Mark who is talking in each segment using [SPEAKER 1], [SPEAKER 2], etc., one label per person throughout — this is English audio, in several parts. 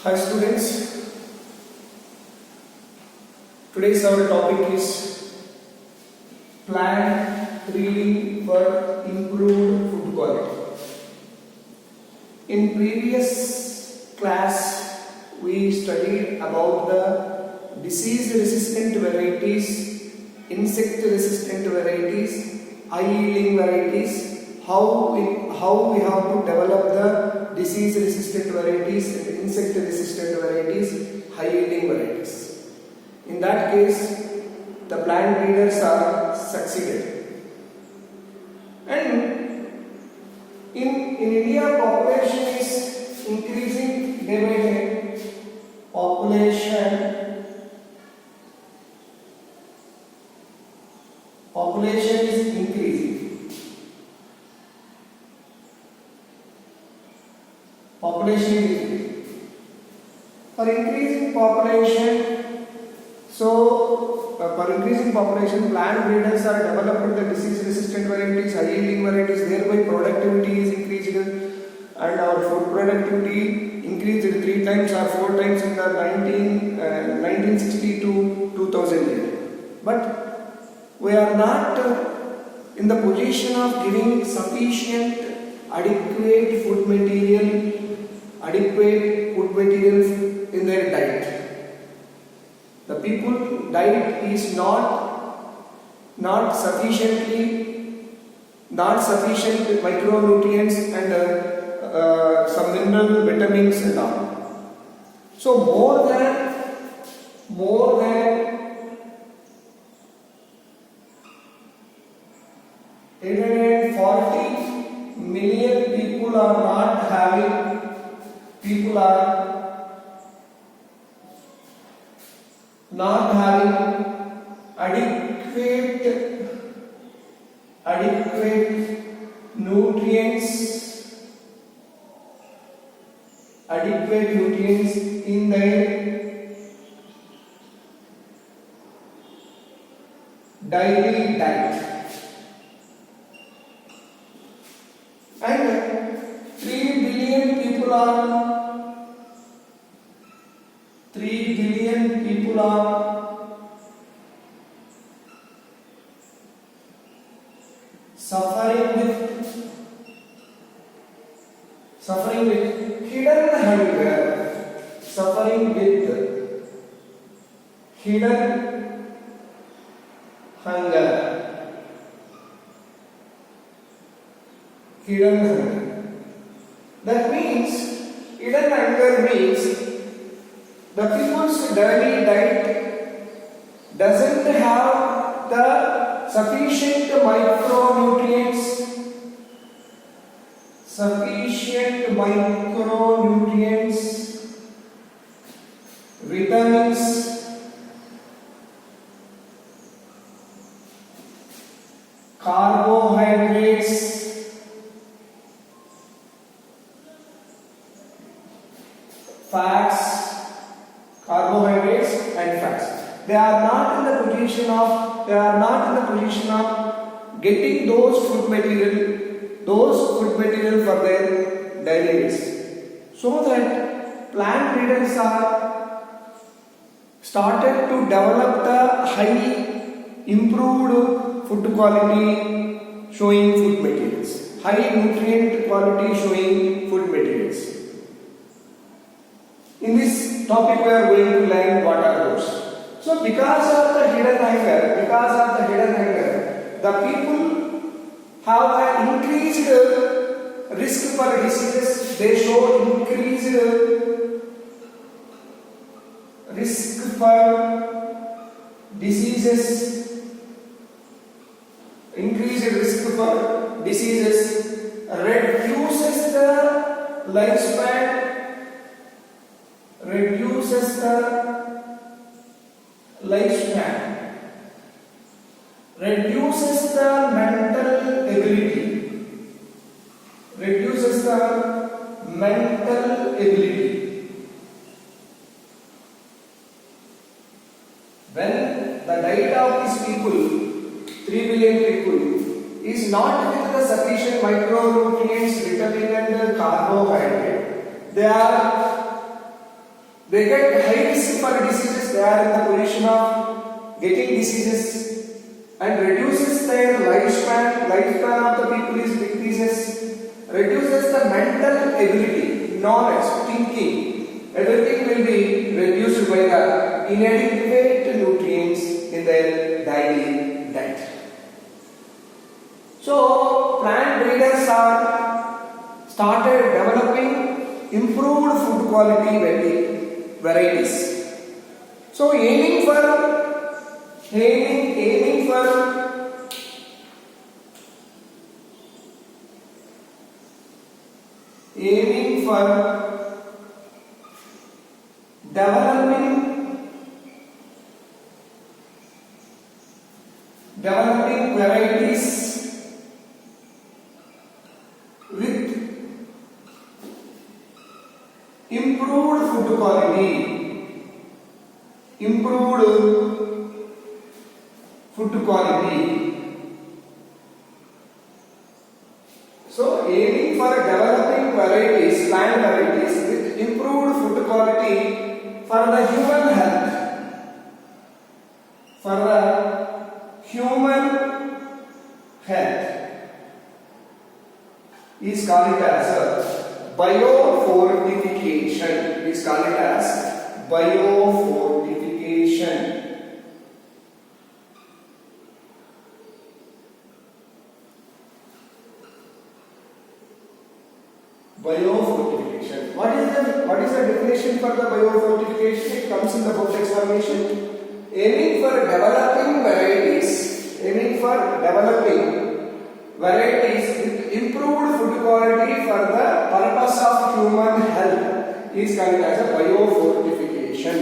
[SPEAKER 1] Hi students, today's our topic is plant breeding for improved food quality. In previous class we studied about the disease resistant varieties, insect resistant varieties, high yielding varieties, how we have to develop the disease resistant varieties and insect resistant varieties, high yielding varieties. In that case, the plant breeders are succeeded. And in India, population is increasing day by day. Population is increasing. Population is increasing. For increasing population, for increasing population, plant breeders are developing the disease-resistant varieties, high-yielding varieties. Thereby, productivity is increased, and our food productivity increased 3 times or 4 times in the 1960 to 2000 year. But we are not in the position of giving sufficient, adequate food material in their diet. The people diet is not sufficient micronutrients and some mineral vitamins and all. So more than 840 million people are not having adequate nutrients in their daily diet. And 3 billion people are suffering with hidden hunger, That means hidden hunger means the people's daily diet doesn't have the sufficient micronutrients, vitamins, carbohydrates, and fats. They are not in the position of getting those food material for their daily needs. So that plant breeders are started to develop the high improved food quality showing food materials, high nutrient quality showing food materials. In this topic we are going to learn what are those. So because of the hidden hunger, the people have an increased risk for diseases. They show increased risk for diseases, reduces the lifespan, reduces the mental ability. When the diet of these people, 3 billion people, is not with the sufficient micronutrients, vitamin and carbohydrate, they are They get high risk for diseases. They are in the position of getting diseases, and reduces their lifespan. Lifespan of the people is decreases. Reduces the mental ability, knowledge, thinking. Everything will be reduced by the inadequate nutrients in their daily diet. So plant breeders are started developing improved food quality varieties. So aiming for developing varieties with improved food quality. So aiming for developing varieties, plant varieties with improved food quality for the human health. Is called it as biofortification. Is called it as biofortification. Biofortification. What is the definition for the biofortification? It comes in the book examination. Aiming for developing varieties with improved food quality for the purpose of human health is called as a biofortification.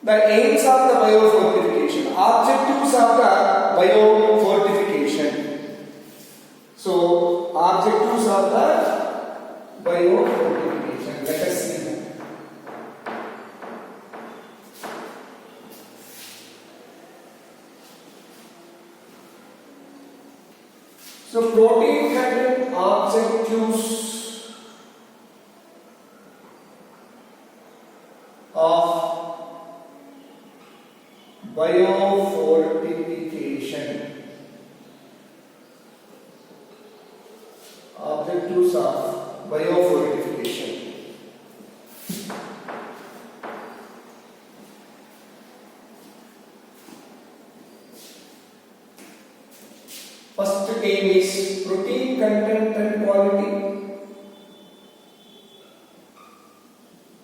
[SPEAKER 1] The aims of the biofortification, objectives of the biofortification. So, objectives of the biofortification. Let us see that. So, protein content objectives of biofortification. Objectives of biofortification. First aim is protein content and quality.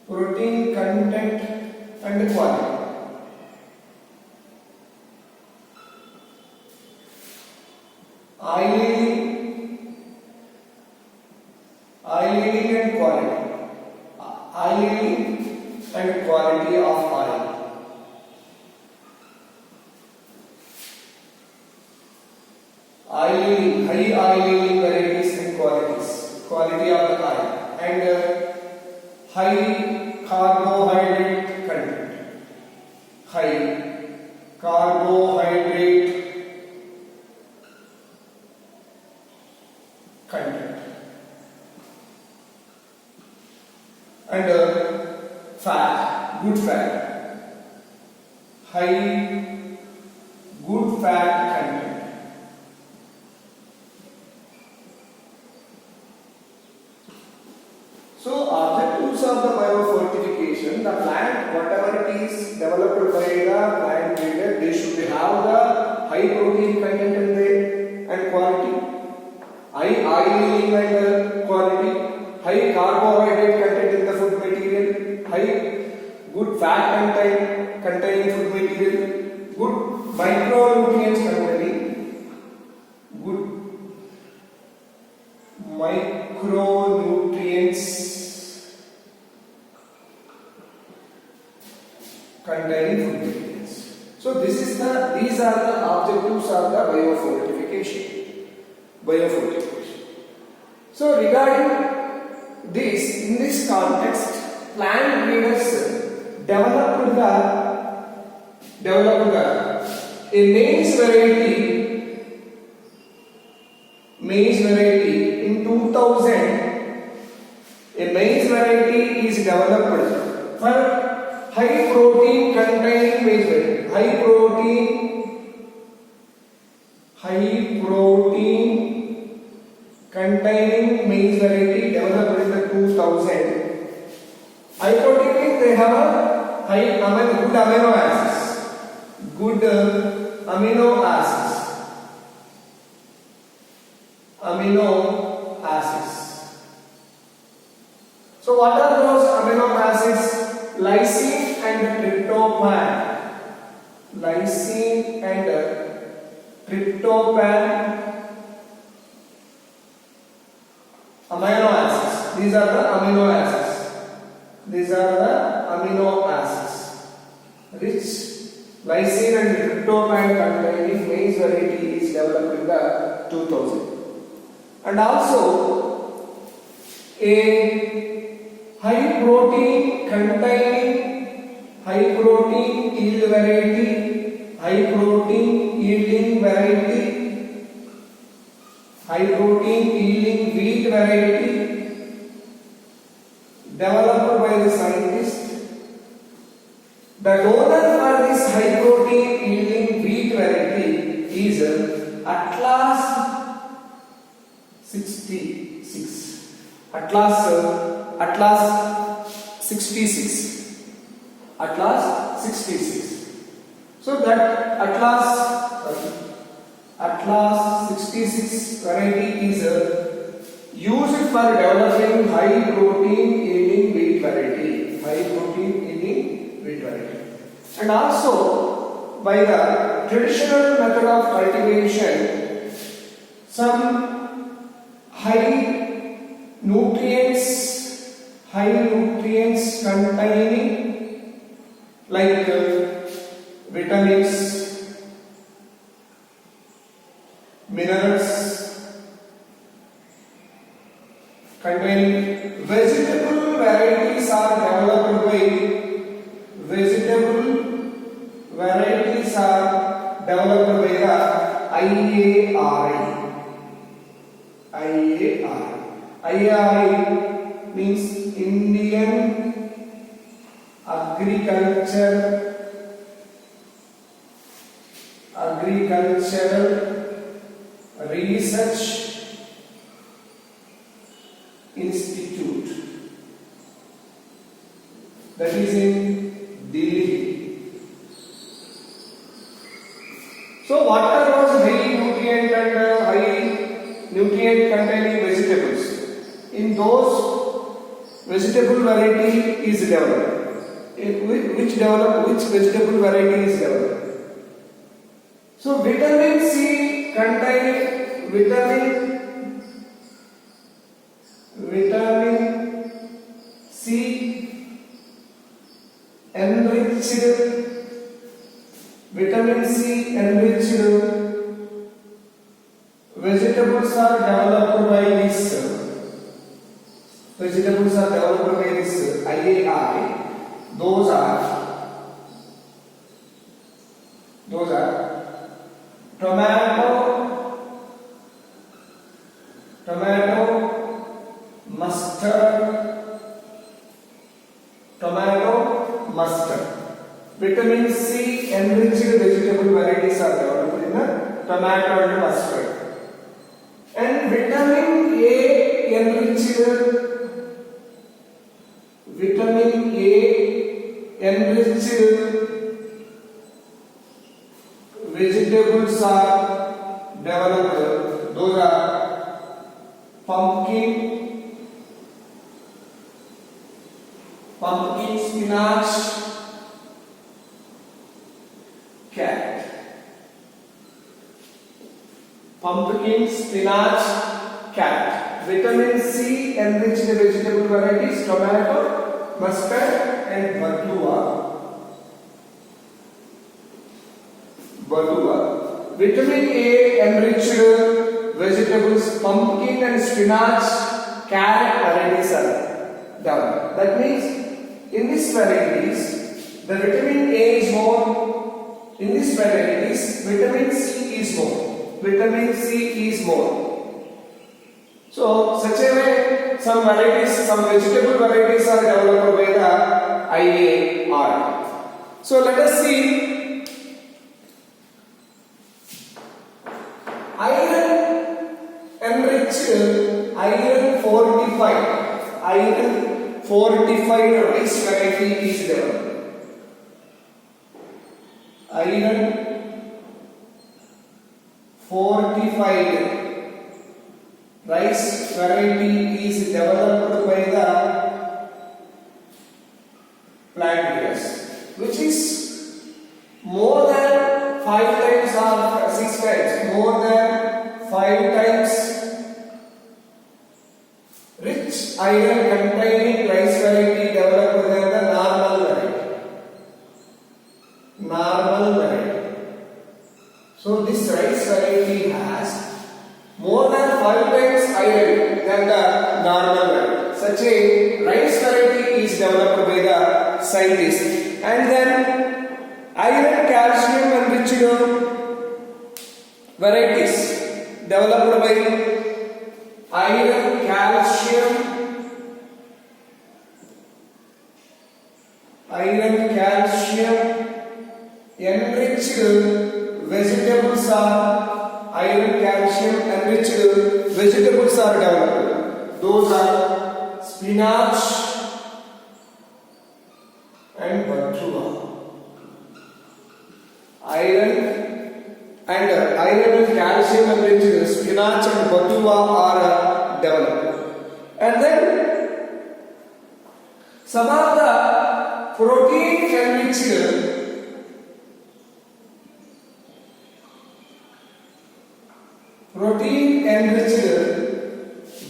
[SPEAKER 1] Protein content and quality. Oiling and quality. Oiling and quality of oil. High oiling varieties and qualities. Quality of the oil. And high carbohydrate content. High carbohydrate content. And fat, good fat. High good fat content. So objectives of the biofortification, the plant, whatever it is developed by the plant breeder, they should have the high protein content in there and quality, high oiling and quality, high carbohydrate content in the food material, high good fat containing food material, good micronutrients containing, good micronutrients containing food materials. So these are the objectives of the biofortification. So regarding this, in this context, plant breeders developed a maize variety in 2000. A maize variety is developed For high protein containing maize variety, high protein containing maize variety developed in the 2000. High protein means they have a good amino acids. Good amino acids. Amino acids. So what are those amino acids? Lysine and tryptophan. Lysine and tryptophan amino acids. These are the amino acids. These are the amino acids. Rich lysine and tryptophan containing maize variety is developed in the 2000. And also a high protein yield variety, high protein yielding variety, high protein yielding wheat variety developed by the scientist. The donor for this high protein yielding wheat variety is Atlas 66. Atlas 66. Atlas 66. So that Atlas 66 variety is used for developing high protein yielding wheat variety. High protein yielding wheat variety. And also by the traditional method of cultivation, some high nutrients containing like vitamins, minerals, containing vegetable varieties are developed by the IARI. IARI means Indian Agricultural Research Institute, that is in Delhi. So what are those high nutrient containing vegetables? In those vegetable variety is developed. Which vegetable variety is developed? So vitamin C containing vitamin C enriched vegetables are developed by this IARI. Those are tomato, mustard. Vitamin C enriched vegetable varieties are developed in the tomato and mustard. And vitamin A enriched vegetables are developed. Those are pumpkin, spinach, carrot. Pumpkin, spinach, carrot. Vitamin C enriched vegetable varieties: tomato, mustard, and batua. Vitamin A enriched vegetables: pumpkin and spinach, carrot varieties are done. That means in these varieties, the vitamin A is more. In these varieties, vitamin C is more. So, such a way, some vegetable varieties are developed by the IAR. So let us see. Iron enriched, iron fortified rice variety is developed. Iron fortified rice variety is developed by the plant breeders, which is more than 5 times or 6 times, more than 5 times rich iron containing rice variety developed than the normal variety. So this rice variety has more than 5 times iron than the normal variety. Such a rice variety is developed by the scientists. And then iron calcium enriched varieties developed by iron calcium enriched vegetables are developed. Those are spinach and bhatua. Iron and calcium enriched spinach and bhatua are developed. And then some of the protein enriched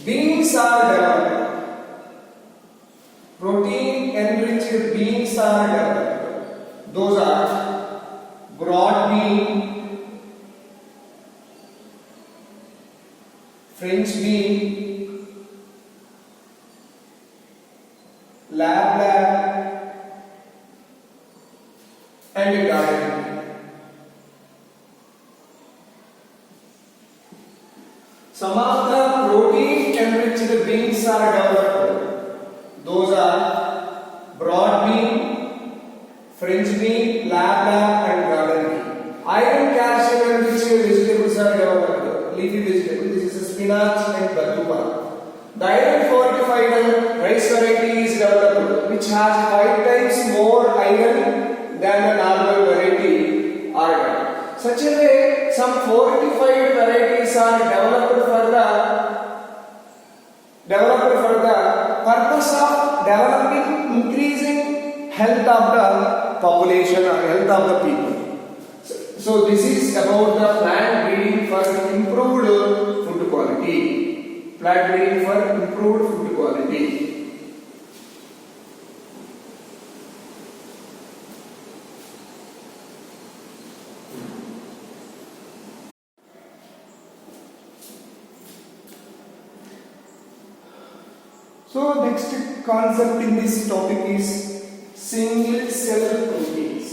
[SPEAKER 1] beans are developed. Those are broad bean, French bean, lab and garden bean. Some of the protein enriched beans are developed. Those are broad bean, French bean, lab and garden bean. Iron calcium enriched vegetables are developed. Leafy vegetable. This is spinach and bhatua. The iron fortified rice variety is developed, which has 5 times more iron than the normal variety are developed. Such a way, some fortified varieties are developed for the purpose of developing, increasing health of the population or health of the people. So this is about the plant breeding for improved food quality. Plant breeding for improved food quality. So next concept in this topic is single cell proteins.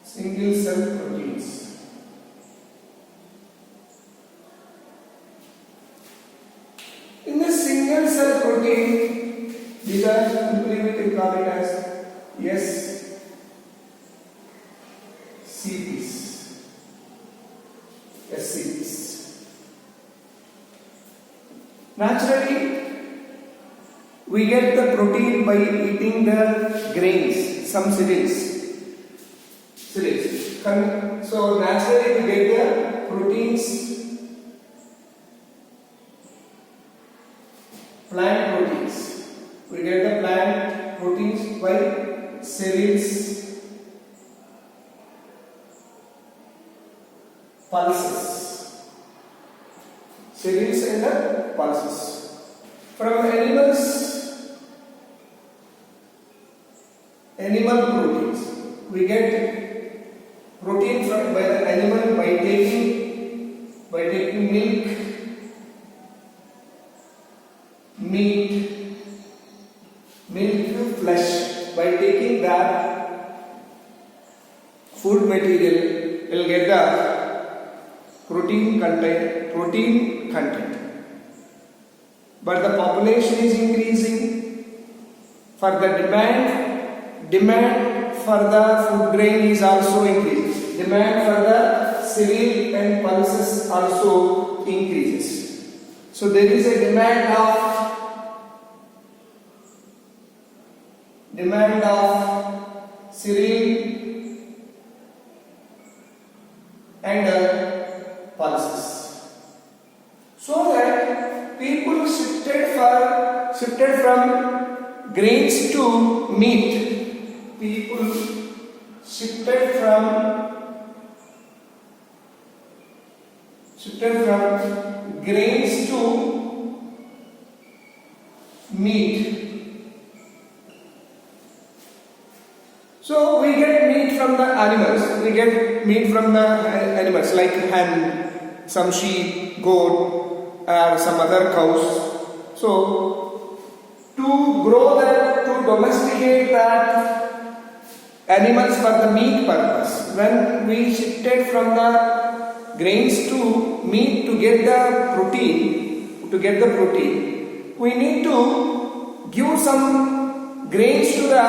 [SPEAKER 1] Single cell proteins. In the single cell protein, these are simply we can call it as SCPs. Naturally, we get the protein by eating the grains, some cereals. So naturally we get the proteins, plant proteins. We get the plant proteins by cereals, pulses. Cereals and the pulses. From animals, animal proteins. We get protein by the animal by taking milk, meat, flesh. By taking that food material, we'll get the protein content. But the population is increasing. For the demand for the food grain is also increasing. Demand for the cereal and pulses also increases. So there is a demand of cereal and pulses. So that people shifted from grains to meat. People shifted from grains to meat. So we get meat from the animals. We get meat from the animals like hen, some sheep, goat, or some other cows. So to grow that, to domesticate that animals for the meat purpose, when we shifted from the grains to meat to get the protein, we need to give some grains to the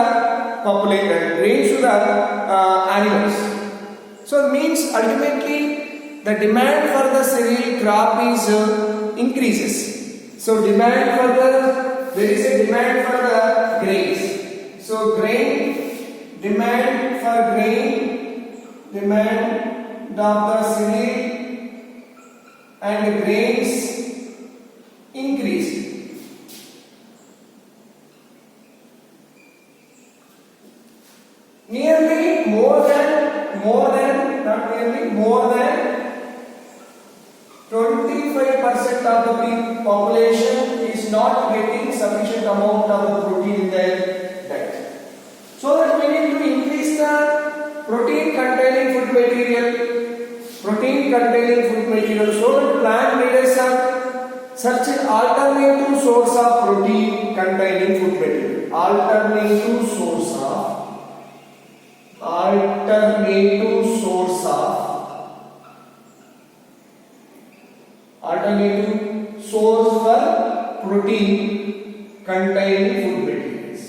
[SPEAKER 1] population, grains to the animals. So it means ultimately the demand for the cereal crop is increases. So there is a demand for the grains. So demand of the cereal and grains increase. More than 25% of the population is not getting sufficient amount of the protein in their diet. So that we need to increase the protein containing food material. So that plant breeders are searching alternative source of protein containing food material. Alternative source for protein containing food materials.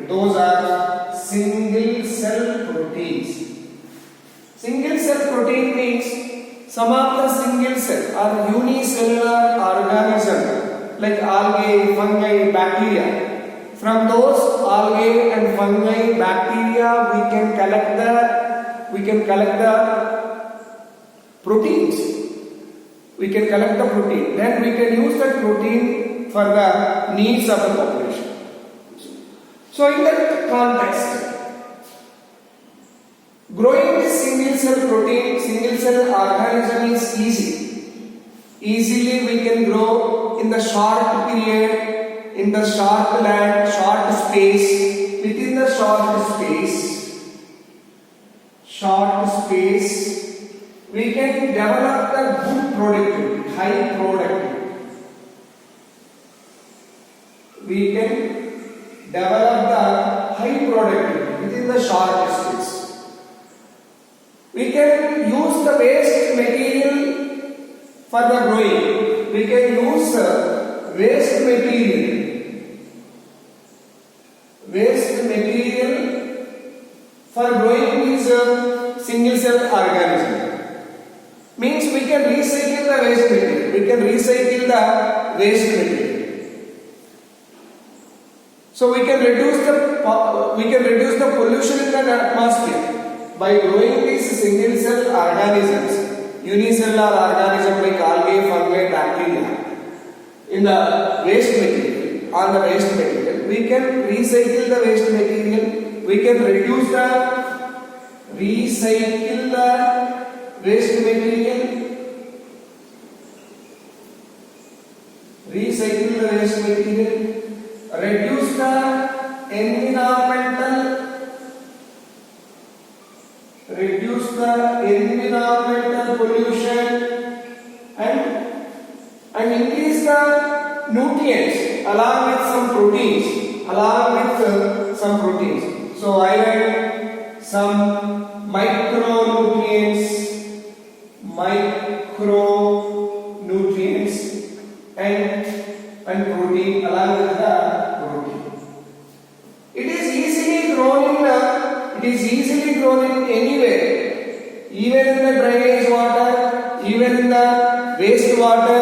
[SPEAKER 1] Those are single cell proteins. Single cell protein means some of the single cell or unicellular organism like algae, fungi, bacteria. From those algae and fungi, bacteria, we can collect the proteins. Then we can use that protein for the needs of the population. So in that context, growing this single cell organism is easy. Easily we can grow in the short period, in the short land, short space, within the short space, we can develop the good productivity, high productivity. We can develop the high productivity within the short space. We can use the waste material for the growing. We can use waste material for growing these single cell organism. Means we can recycle the waste material. So we can reduce the pollution in the atmosphere by growing these single cell organisms, unicellular organisms like algae, fungi, bacteria in the waste material. On the waste material, we can recycle the waste material. We can reduce the waste material. Reduce the environmental pollution and increase the nutrients along with some proteins. So iron, some micronutrients and protein along with the protein. It is easily grown in anywhere, even in the drainage water, even in the wastewater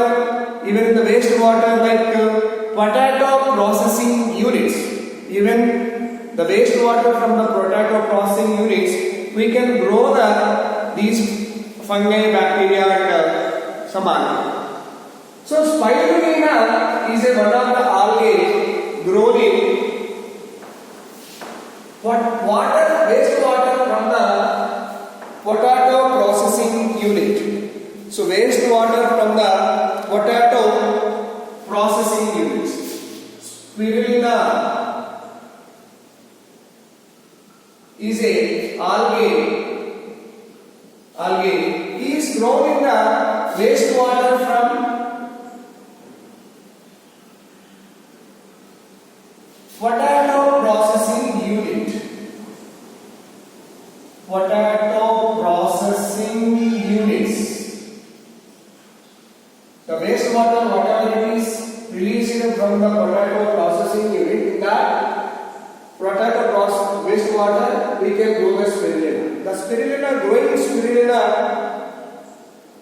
[SPEAKER 1] like potato processing units. Even the wastewater from the potato processing units, we can grow these fungi, bacteria and some other. So spirulina is one of the algae grown in wastewater from the potato processing unit. So wastewater from the potato processing units. Spirulina is a algae is grown in the wastewater from potato processing unit. Potato processing units. The wastewater, whatever it is released from the potato processing unit, in that potato wastewater we can grow the spirulina. The spirulina, growing spirulina,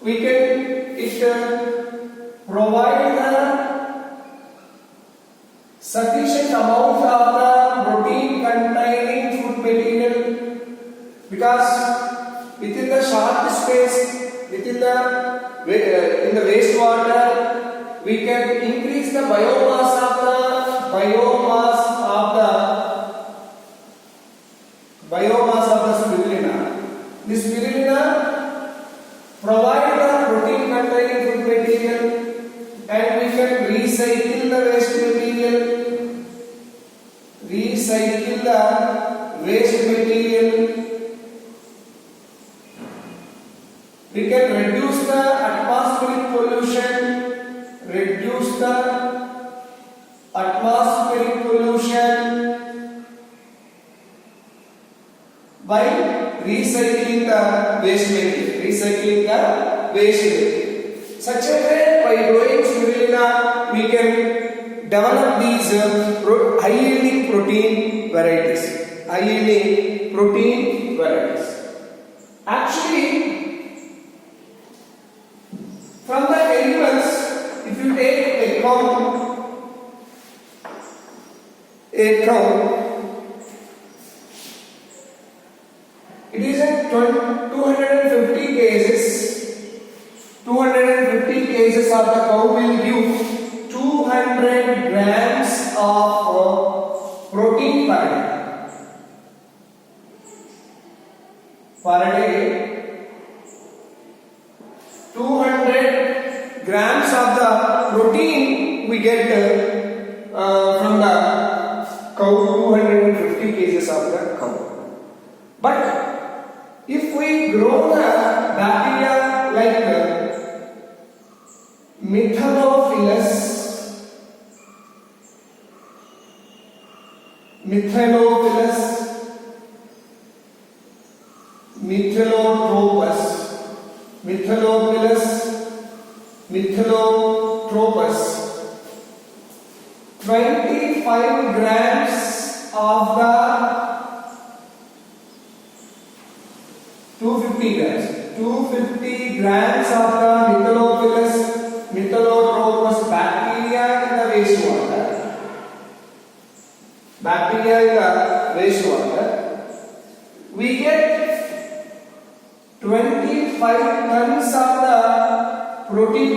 [SPEAKER 1] it provide the sufficient amount of the protein containing food material, because within the short space in the wastewater we can increase the biomass of the spirulina. The spirulina provide the protein containing food material, and we can recycle the waste material. We can reduce the atmospheric pollution by recycling the waste material. Such a way, by growing spirulina, we can develop these high yielding protein varieties. Actually, from the animals, if you take a cow, it is a 250 cases of the cow will give 200 grams of protein per day. 200 grams of the protein we get from the cow, 250 cases of the cow. But if we grow the bacteria like Methylophilus, Methylothropus, 25 grams of the 250 grams of the Methylothropus bacteria in the wastewater, we get 25 tons of the protein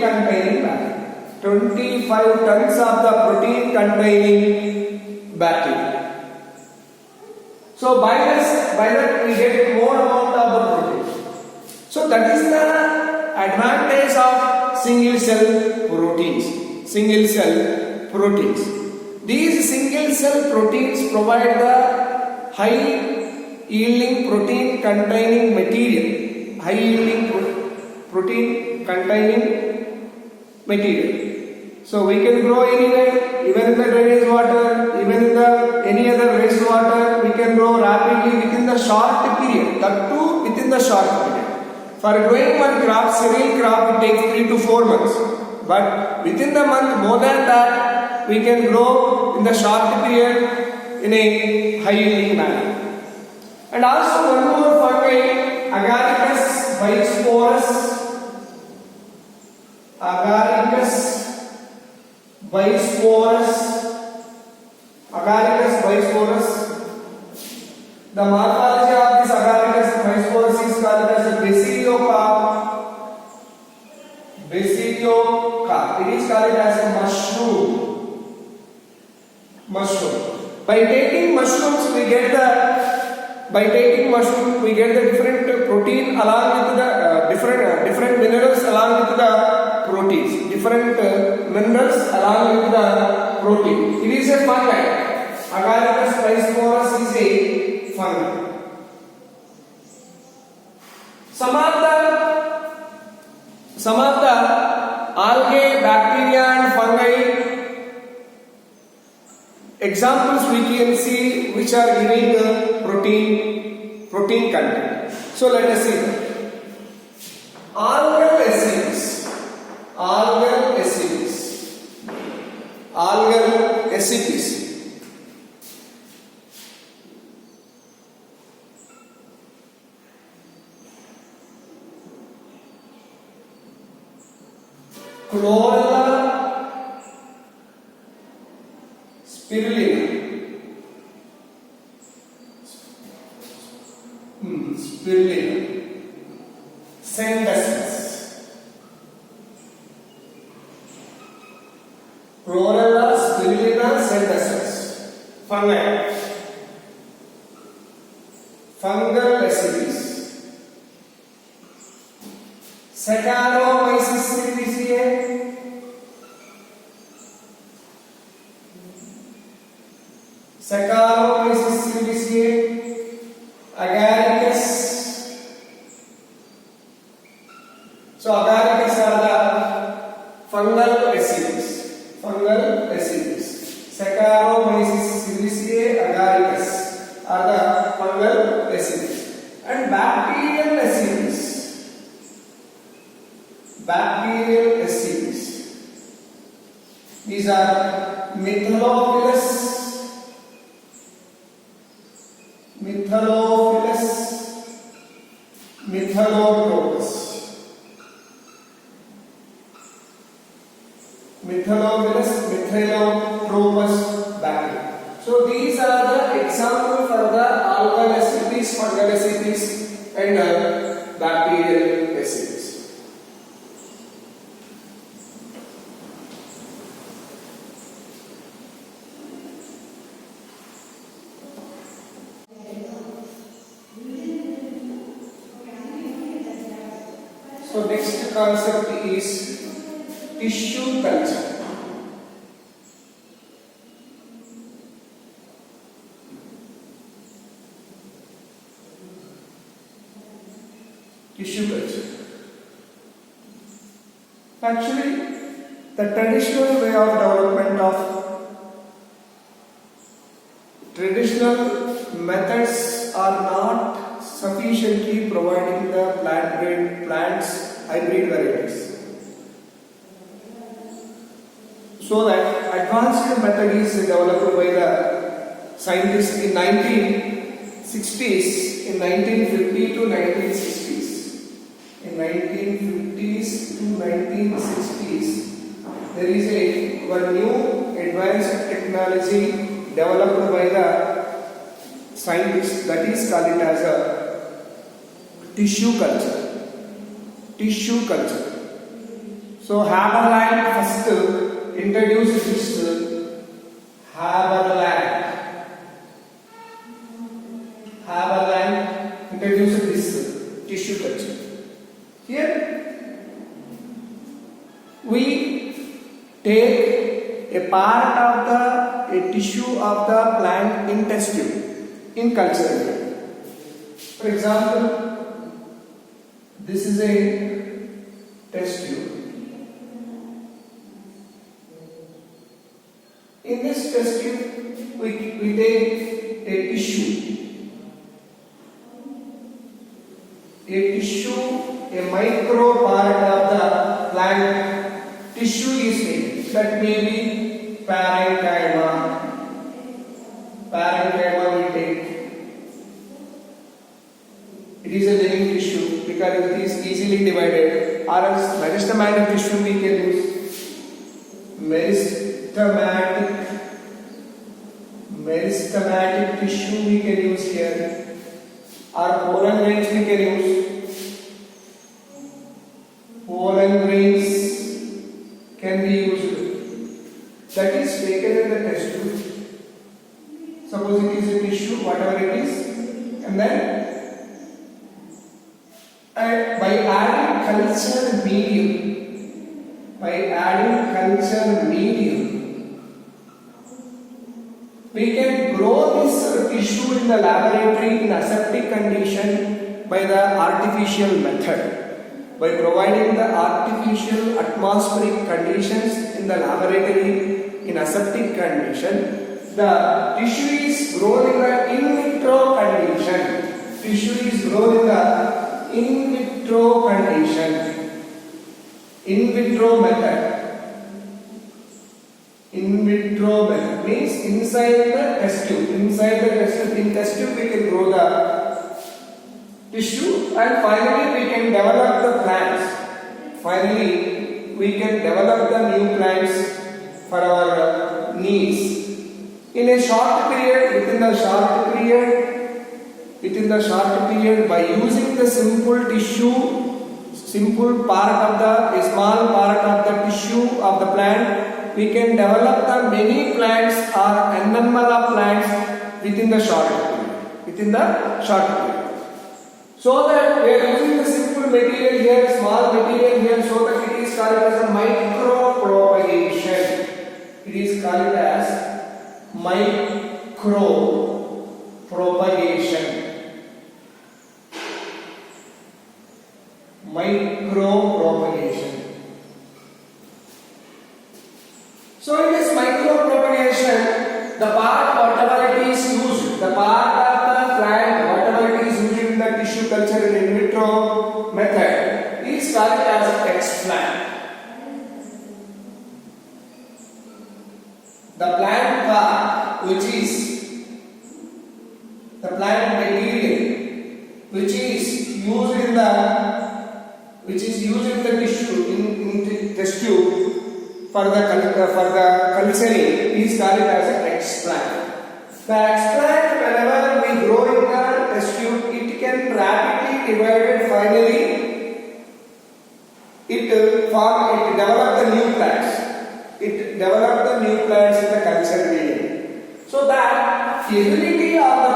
[SPEAKER 1] containing bacteria. So by that we get more amount of the protein. So that is the advantage of single cell proteins. These single cell proteins provide the high yielding protein containing material. So we can grow anywhere, even in the drainage water, even in the any other wastewater, we can grow rapidly within the short period. That too within the short period. For growing one crop, cereal crop, it takes 3 to 4 months. But within the month, more than that, we can grow in the short period in a high yielding manner. And also one more fungi, Agaricus bisporus. Agaricus bisporus. The morphology of this Agaricus bisporus is called as a basiliocarp. It is called as a mushroom. By taking mushrooms, we get the different protein along with the different minerals along with the proteins. Different minerals along with the protein. It is a fungi. Agaricus bisporus is a fungi. Some of the algae, bacteria and fungi examples we can see which are giving protein content. So let us see. Algal acids. Chlorella spirulina. Sandescens. Chlorella spirulina sandescens. Fungi. Fungal acids. Saccharomyces cerevisiae. Agaricus. So agaricus are the fungal acids. Saccharomyces cerevisiae, agaricus are the fungal acids. And bacterial acids. These are Methylophilus, Methyllotropous bacteria. So these are the examples for the algal acids, fungal acids and bacterial acids. So next concept is tissue culture. Actually, the traditional way of development of traditional methods are not sufficiently providing the plants hybrid varieties. So that advanced method is developed by the scientists in 1960s, in 1950 to 1960s. In 1950s to 1960s, there is one new advanced technology developed by the scientists that is called it as a tissue culture. So Haberland first introduced this Haberland introduced this tissue culture. Here we take a part of a tissue of the plant intestine in culture. For example, this is a test tube. In this test tube, we take a tissue. A micro part of the plant tissue is taken. That may be parenchyma. Parenchyma we take. It is a living tissue because it is easily divided. Or else meristematic tissue we can use. Meristematic tissue we can use here. Or pollen grains we can use. Pollen grains can be used. That is taken in the test tube. Suppose it is a tissue, whatever it is, and then by adding culture medium, we can grow this tissue in the laboratory in aseptic condition by the artificial method. By providing the artificial atmospheric conditions in the laboratory in aseptic condition, the tissue is grown in the in vitro condition. Tissue is grown in the in vitro condition. In vitro method. In vitro method means inside the test tube. Inside the test tube, in test tube we can grow the tissue, and finally we can develop the plants. Finally, we can develop the new plants for our needs. In a short period, within the short period, by using the simple tissue, simple part of the, a small part of the tissue of the plant, we can develop the many plants or n number of plants within the short period. So that we are using the simple material here, small material here, so that it is called as a micropropagation. It is called as micropropagation. Micropropagation. So in this micropropagation, the part whatever it is used, the part of the plant whatever it is used in the tissue culture in vitro method is called as explant. The plant part, which is the plant material, which is used in the tissue in the test tube for the culturing, is called as an explant. The explant, whenever we grow in the test tube, it can rapidly divide. Finally, it develop the new plants. It develop the new plants in the culture medium. So that ability of the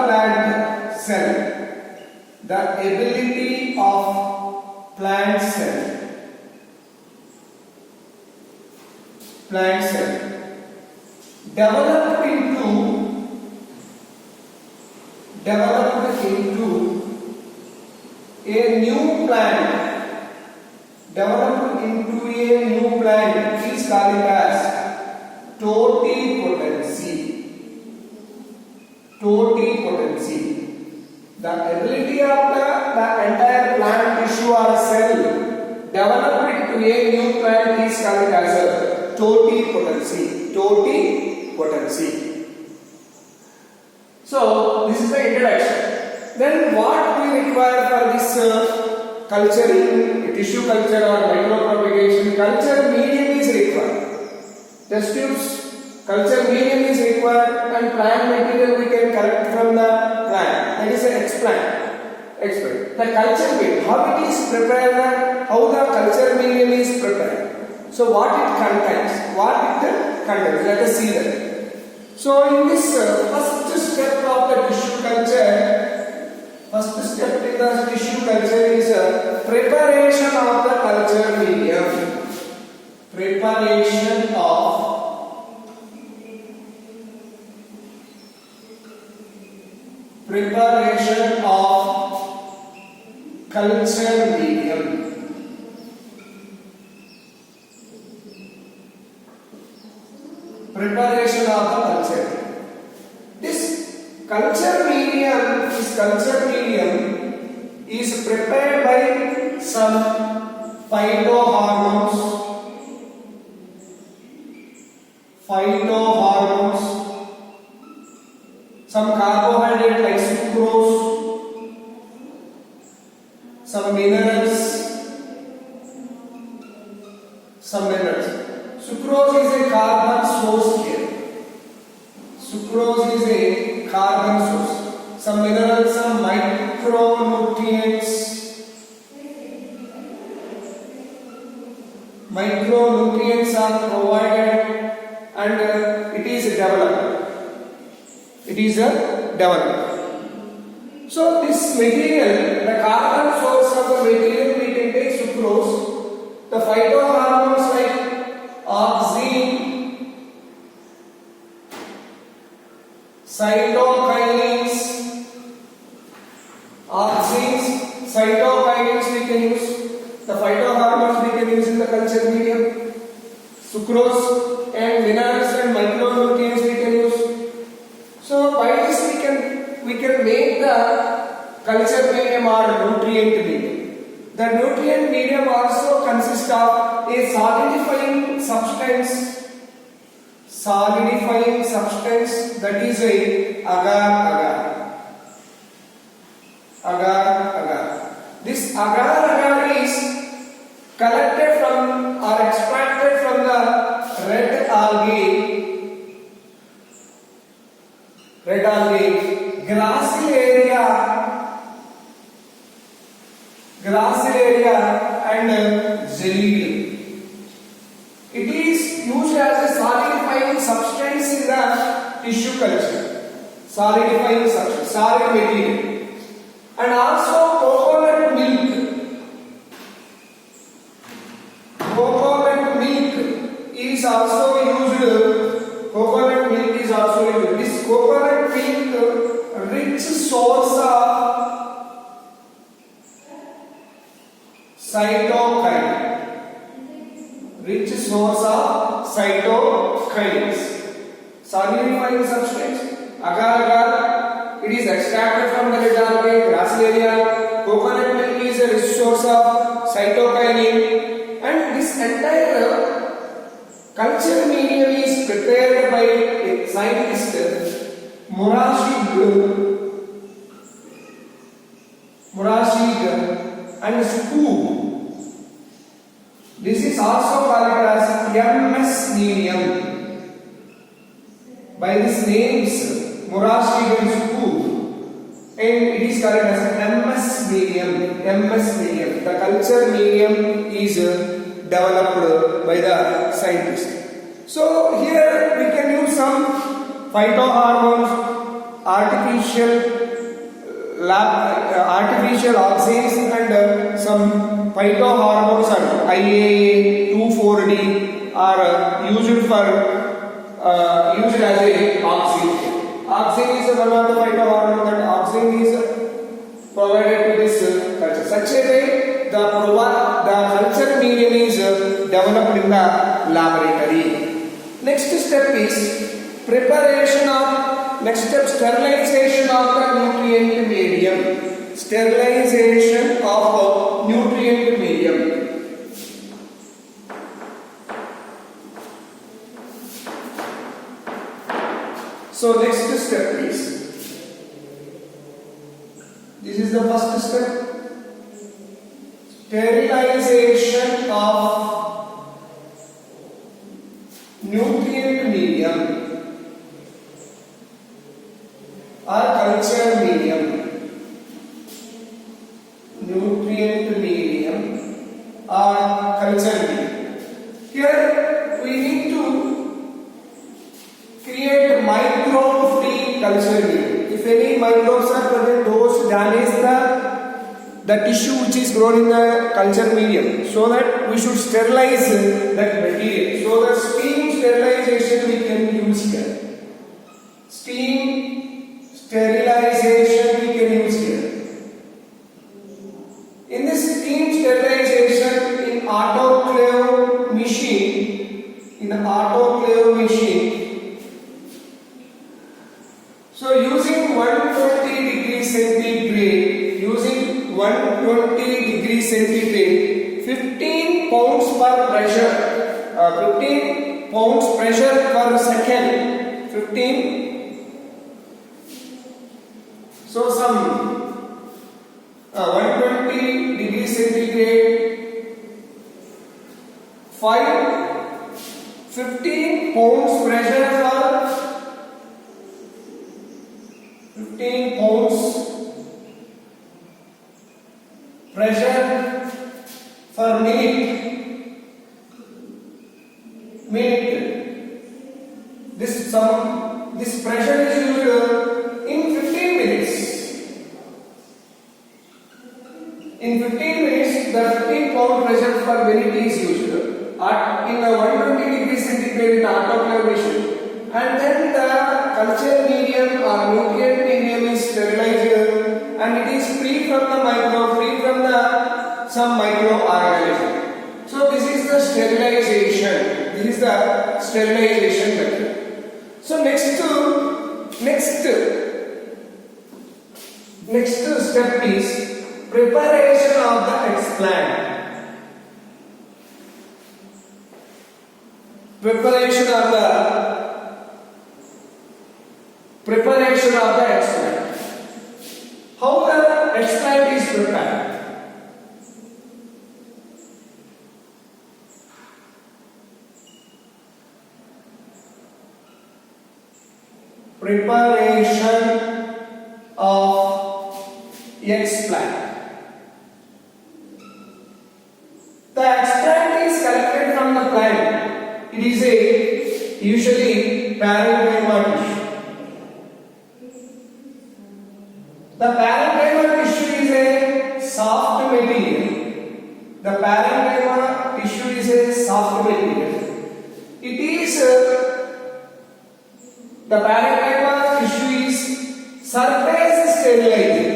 [SPEAKER 1] plant cell, developed into a new plant. Developed into a new plant is called as totipotency. The ability of the entire plant tissue or cell developed into a new plant is called as totipotency. So this is the introduction. Then what we require for this culturing, tissue culture or micropropagation? Culture medium is required. Test tubes, culture medium is required, and plant material we can collect from the plant. That is an explant. The culture medium, how it is prepared, how the culture medium is prepared. So what it contains? Let us see that. So in this first step of the tissue culture, first step in the tissue culture is preparation of the culture medium. Preparation of culture medium. preparation of the culture. This culture medium is prepared by some phytohormones, some carbohydrate like sucrose, some minerals. Sucrose is a carbon source here. Some minerals, some micronutrients. Micronutrients are provided and it is developed. So this material, the carbon source of the material, we can take sucrose. The phytohormones like auxin, cytokinins we can use. The phytohormones we can use in the culture medium. Sucrose and minerals and micronutrients we can use. So by this we can make the culture medium or nutrient medium. The nutrient medium also consists of a solidifying substance that is a agar. This agar is collected from or extracted from the red algae, Gracilaria and Zelid. It is used as a solidifying substance in the tissue culture, solid material, and also coconut milk is also used. This coconut milk rich source of cytokines, solidifying substance. Agar, it is extracted from the red algae, Gracilaria. Coconut milk is a rich source of cytokinin, and this entire culture medium is prepared by a scientist, Murashid and Scoop. This is also called as MS medium. By these names, Murashid and Scoop, and it is called as MS medium. The culture medium is developed by the scientist. So here we can use some phytohormones, artificial auxins, and some phytohormones are IAA, 2,4-D are used as a auxin. Auxin is one of the phytohormones that auxin is provided to this culture. Such a way the culture medium is developed in the laboratory. Next step is sterilization of the nutrient medium. So next step is, this is the first step, sterilization of nutrient medium or culture medium. Here we need to create microbe-free culture medium. If any microbes are present, those damage the tissue which is grown in the culture medium. So that we should sterilize that material. So the steam sterilization we can use here. Steam sterilization we can use here. In this steam sterilization, in autoclave machine, we in an autoclave machine. So using 120 degrees centigrade, 15 pounds per pressure, 15 pounds pressure per second, 15. So some 120 degrees centigrade, 15 pounds pressure for 15 pounds pressure per minute. This pressure is used in 15 minutes. In 15 minutes, the 15 pound pressure per minute is used in a 120 degrees centigrade in autoclave machine, and then the culture medium or nutrient medium is sterilized, and it is free from some microorganism. So this is the sterilization. This is the sterilization method. So next step is preparation of the explant. Preparation of the explant. How the explant is prepared? Preparation of explant. The explant is collected from the plant. It is usually parenchyma tissue. The parenchyma tissue is a soft material. The parenchyma tissue is a soft material. The parenchyma tissue is surface sterilized.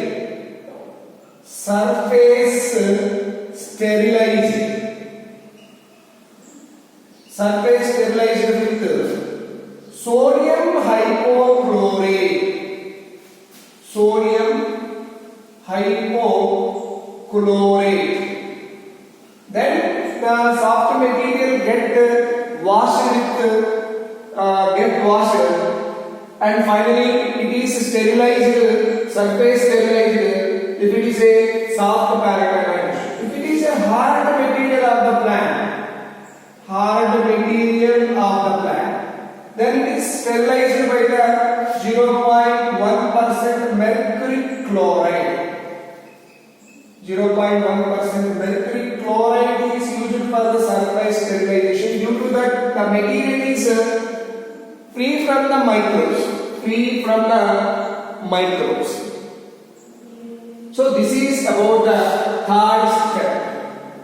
[SPEAKER 1] Surface sterilized with sodium hypochlorite. Then the soft material get washed, and finally it is sterilized, surface sterilized if it is a soft parenchyma tissue. If it is a hard material of the plant, then it is sterilized by the 0.1% mercury chloride. 0.1% mercury chloride is used for the surface sterilization. Due to that, the material is free from the microbes. So this is about the third step.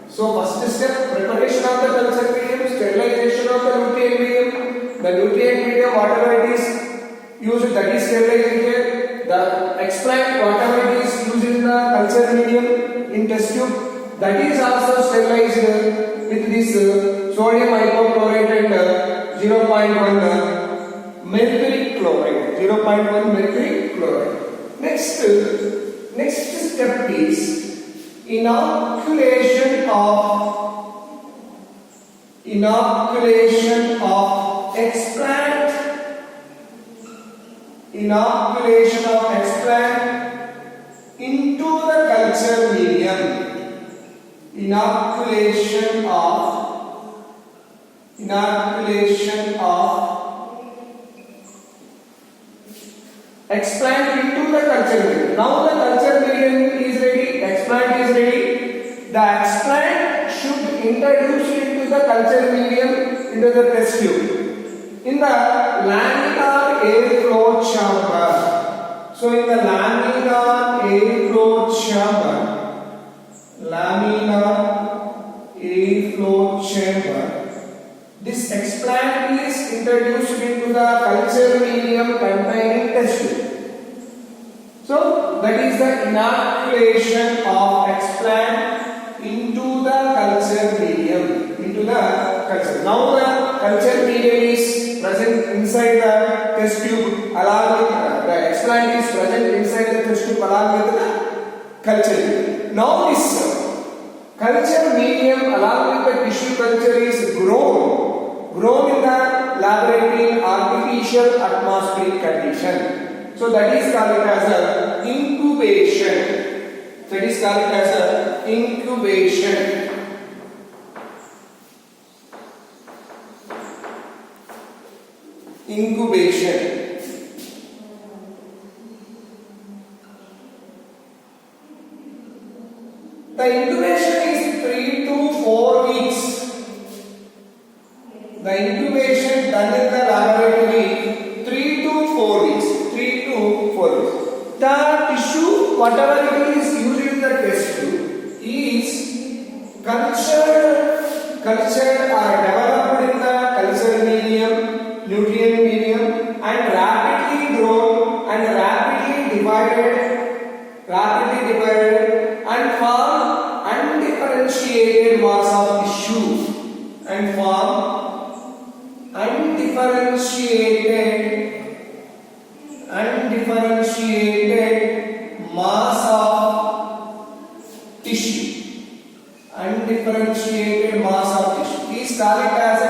[SPEAKER 1] So first step, preparation of the culture medium, sterilization of the nutrient medium. The nutrient medium, whatever it is used, that is sterilized here. The explant, whatever it is used in the culture medium in test tube, that is also sterilized with this sodium hypochlorite and 0.1 mercury chloride. Next step is inoculation of explant into the culture medium. Inoculation of explant into the culture medium. Now the culture medium is ready, explant is ready. The explant should introduce into the culture medium into the test tube in the laminar airflow chamber. So in the laminar airflow chamber, this explant is introduced into the culture medium containing test tube. So that is the inoculation of explant into the culture medium, Now the culture medium is present inside the test tube along with the explant is present inside the test tube along with the culture medium. Now this culture medium along with the tissue culture is grown in the laboratory in artificial atmospheric condition. So that is called as a incubation. That is called as a incubation. Incubation. The incubation is 3 to 4 weeks. The incubation done in the laboratory 3 to 4 weeks. 3 to 4 weeks. The tissue, whatever it is used in the test tube, is cultured or developed in the culture medium, nutrient medium, and rapidly grown and rapidly divided and form undifferentiated mass of tissue and form undifferentiated mass of tissue. Undifferentiated mass of tissue is called as a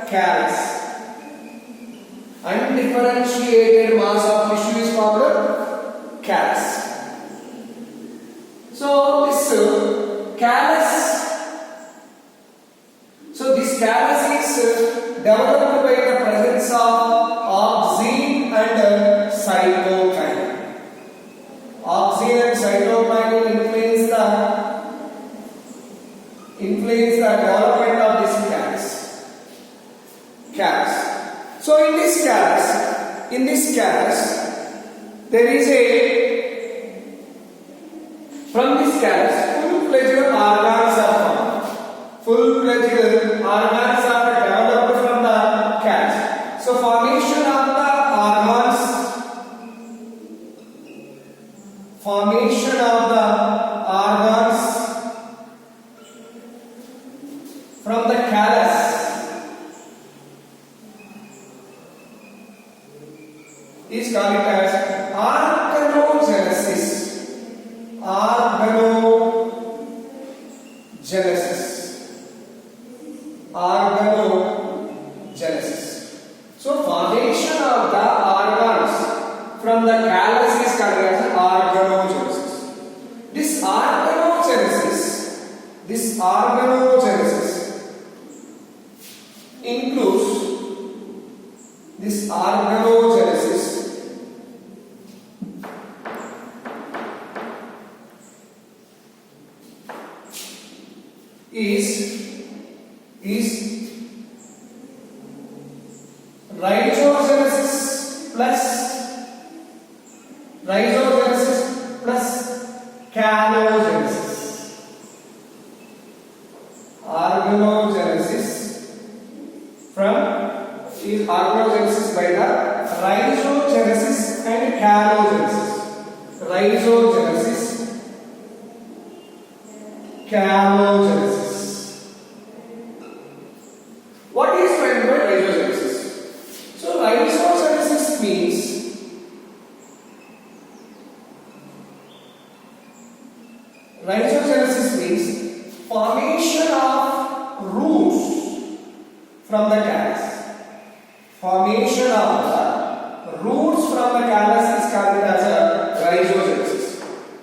[SPEAKER 1] callus. Undifferentiated mass of tissue is called callus. So this callus is developed by the presence of auxin and cytokinin. Auxin and cytokinin influence the development of this callus. So in this callus, there is from this callus, full-fledged organs are developed from the callus. So formation of the organs from the callus is called as organogenesis. So formation of the organs from the callus is called as organogenesis. This organogenesis includes is rhizogenesis plus calogenesis. Organogenesis is organogenesis by the rhizogenesis and calogenesis. Calogenesis. What is meant by rhizogenesis? So rhizogenesis means formation of roots from the callus. Formation of the roots from the callus is called as a rhizogenesis.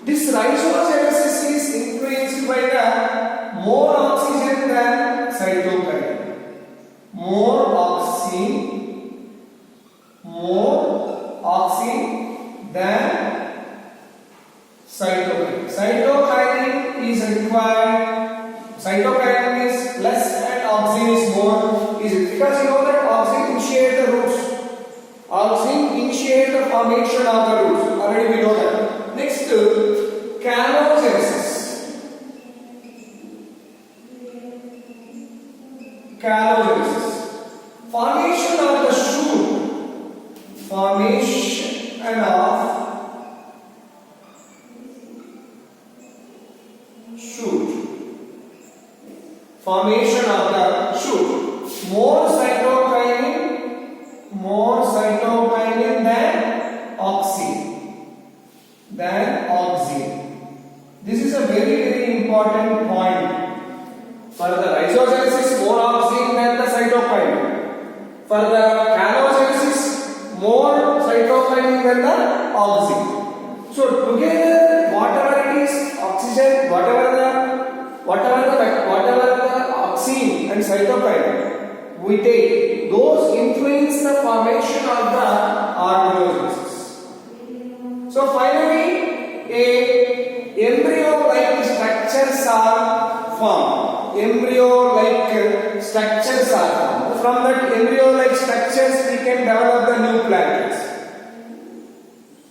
[SPEAKER 1] This rhizogenesis is influenced by the more oxygen than cytokinin. More oxygen than cytokinin. Cytokinin is required. Cytokinin is less and oxygen is more. Is it because you know that oxygen initiates the roots? Oxygen initiates the formation of the roots. Already we know that. Next, calogenesis. Formation of the shoot. Formation of the shoot. More cytokinin For the canogenesis, more cytokinin than the oxygen. So together, whatever it is, oxygen, whatever the oxygen and cytokinin we take, those influence the formation of the organogenesis. So finally, a embryo-like structures are formed. Embryo-like structures are formed. From that embryo-like structures, we can develop the new planets.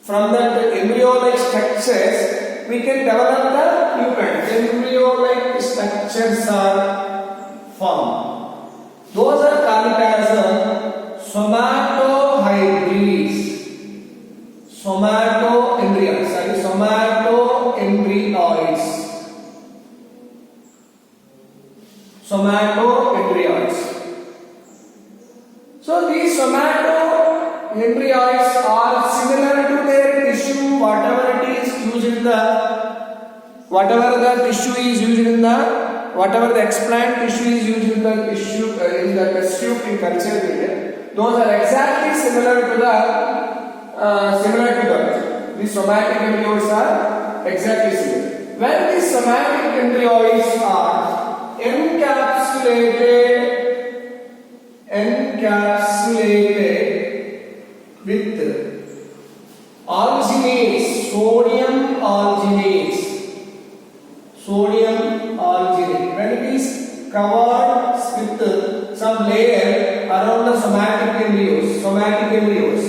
[SPEAKER 1] From that embryo-like structures, we can develop the new planets. Embryo-like structures are formed. Those are called as somatohybrids. Somatoembryoids. Somatoembryoids. So these somatoembryoids are similar to their tissue, whatever the tissue is used in the whatever the explant tissue is used in the tissue in the test tube in culture media, those are exactly similar to the these somatic embryos are exactly similar. When these somatic embryos are encapsulated with alginase, sodium alginate. When it is covered with some layer around the somatic embryos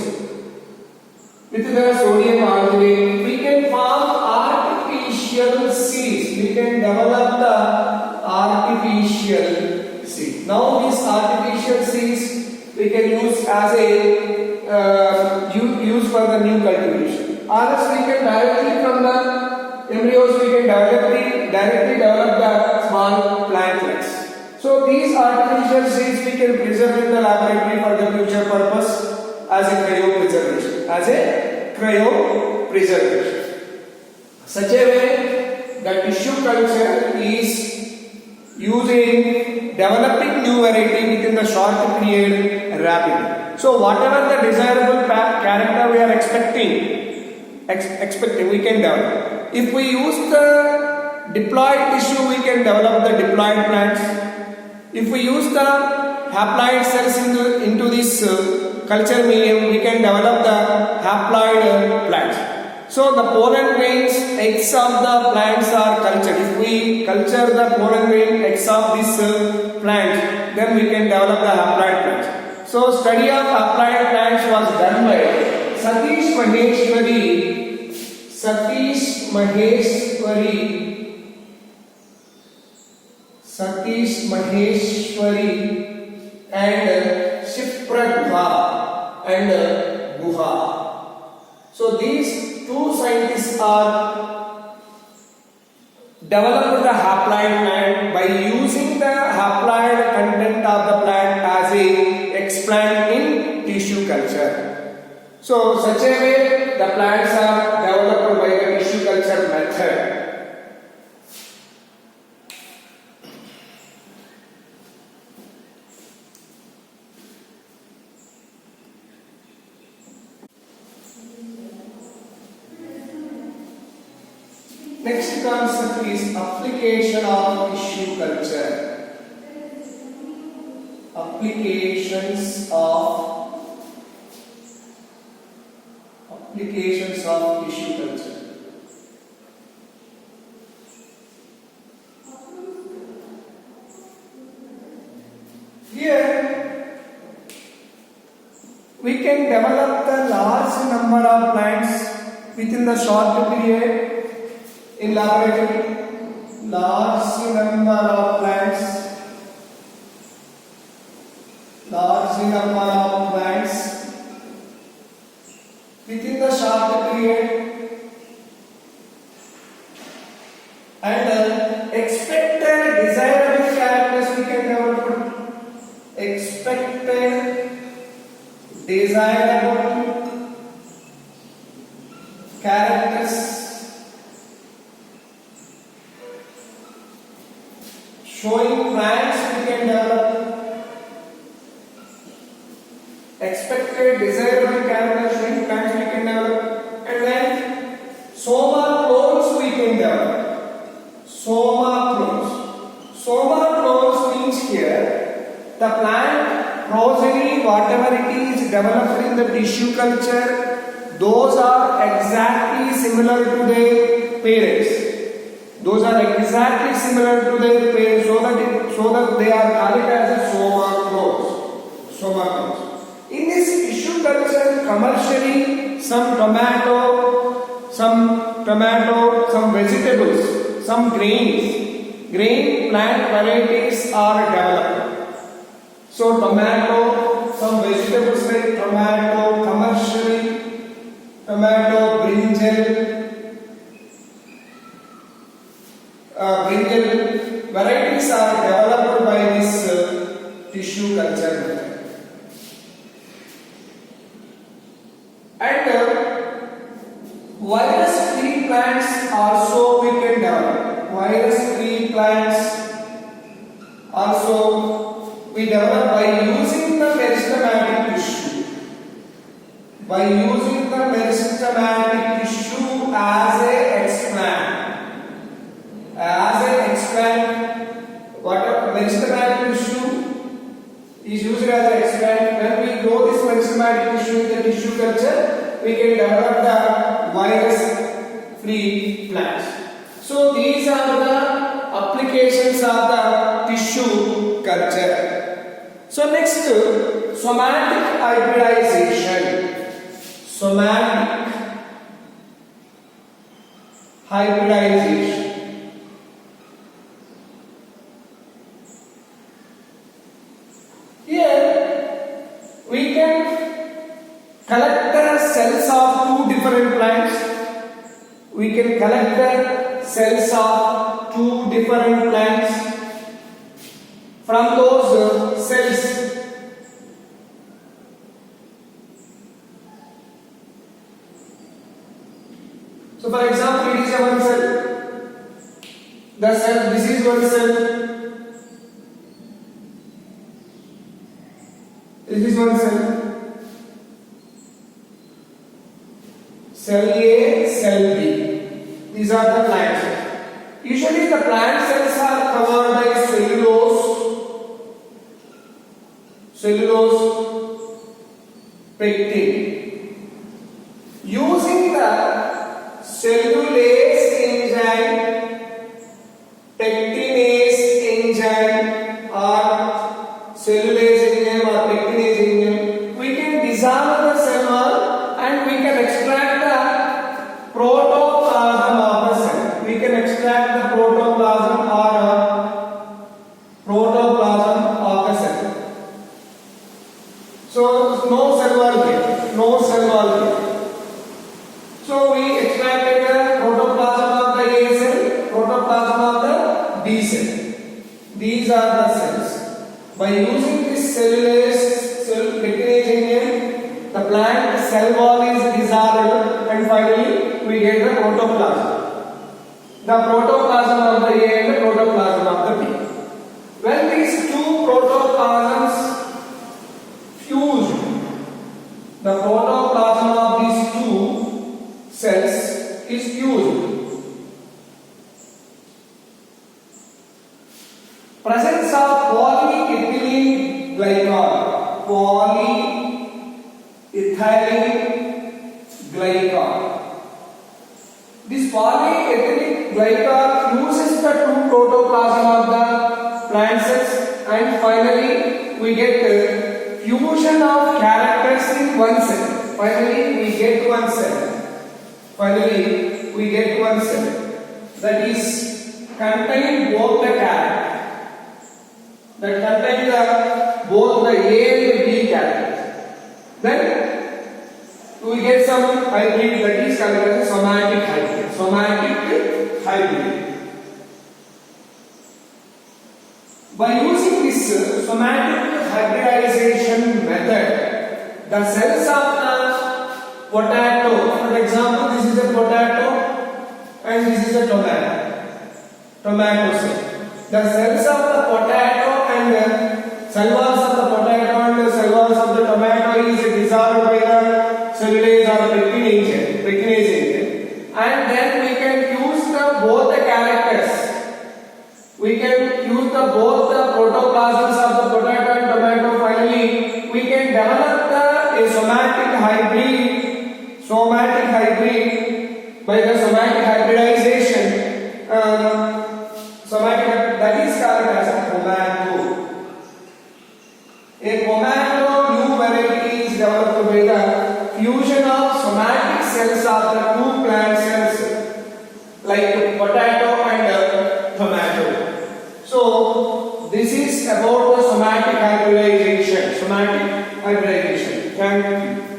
[SPEAKER 1] with the sodium alginate, we can form artificial seeds. We can develop the artificial seed. Now these artificial seeds we can use as a use for the new cultivation. Or else we can directly from the embryos we can directly develop the small plantlets. So these artificial seeds we can preserve in the laboratory for the future purpose as a cryopreservation. Such a way, the tissue culture is using developing new variety within the short period rapidly. So whatever the desirable character we are expecting we can develop. If we use the diploid tissue, we can develop the diploid plants. If we use the haploid cells into this culture medium, we can develop the haploid plants. So the pollen grains, eggs of the plants are cultured. If we culture the pollen grain eggs of this plant, then we can develop the haploid plants. So study of haploid plants was done by Satish Maheshwari and Shipra and Guha. So these two scientists are developed the haploid plant by using the haploid content of the plant as a explant in tissue culture. So such a way the plants are developed by the tissue culture method. Next concept is application of tissue culture. Applications of tissue culture. Here we can develop the large number of plants within the short period. In laboratory, large number of plants within the short period, and expected desirable characters we can develop. Expected desirable characters showing plants we can develop. expected, desirable characters showing plants we can develop, and then soma clones we can develop. Soma clones. Soma clones means here the plant progeny, whatever it is developed in the tissue culture, those are exactly similar to their parents. Those are exactly similar to their parents, so that they are called as a soma clones. Soma clones. In this tissue culture, commercially, some tomato, some vegetables, some grain plant varieties are developed. So tomato, some vegetables like tomato, commercially, tomato, brinjal varieties are developed by this tissue culture method. And virus-free plants also we can develop. Virus-free plants also we develop by using the meristematic tissue. By using the meristematic tissue as a explant. As an explant, what meristematic tissue is used as an explant. When we grow this meristematic tissue in the tissue culture, we can develop the virus-free plants. So these are the applications of the tissue culture. So next, somatic hybridization. Somatic hybridization. Here we can collect the cells of two different plants. We can collect the cells of two different plants. From those cells, so for example, it is a one cell. The cell, this is one cell. This is one cell. Cell A, cell B. These are the plant cells. Usually the plant cells are covered by cellulose, pectin. Using the cellulase enzyme, pectinase enzyme or cellulase enzyme or pectinase enzyme, we can dissolve the cell wall and we can extract the protoplasm of the cell. We can extract the protoplasm of the cell. So no cell wall here, no cell wall here. So we extracted the protoplasm of the A cell, protoplasm of the B cell. These are the cells. By using this cellulase pectinase enzyme, the plant cell wall is dissolved and finally we get the protoplasm. The protoplasm of the A and the protoplasm of the B. When these two protoplasms fuse, the protoplasm of these two cells is fused. Presence of polyethylene glycol. This polyethylene glycol fuses the two protoplasm of the plant cells and finally we get fusion of characters in one cell. Finally we get one cell that is contain both the characters, that contain both the A and the B characters. Then we get some hybrid that is called as somatic hybrid. By using this somatic hybridization method, the cells of the potato, for example, this is a potato and this is a tomato cell. The cells of the potato and cell walls of the potato and the cell walls of the tomato is dissolved by the cellulase or pectinase agent, and then we can use both the characters. We can use both the protoplasms of the potato and tomato. Finally, we can develop a somatic hybrid by the somatic hybridization. That is called as a pomado. A pomado new variety is developed by the fusion of somatic cells of the two plant cells like potato and tomato. So this is about the somatic hybridization. Thank you.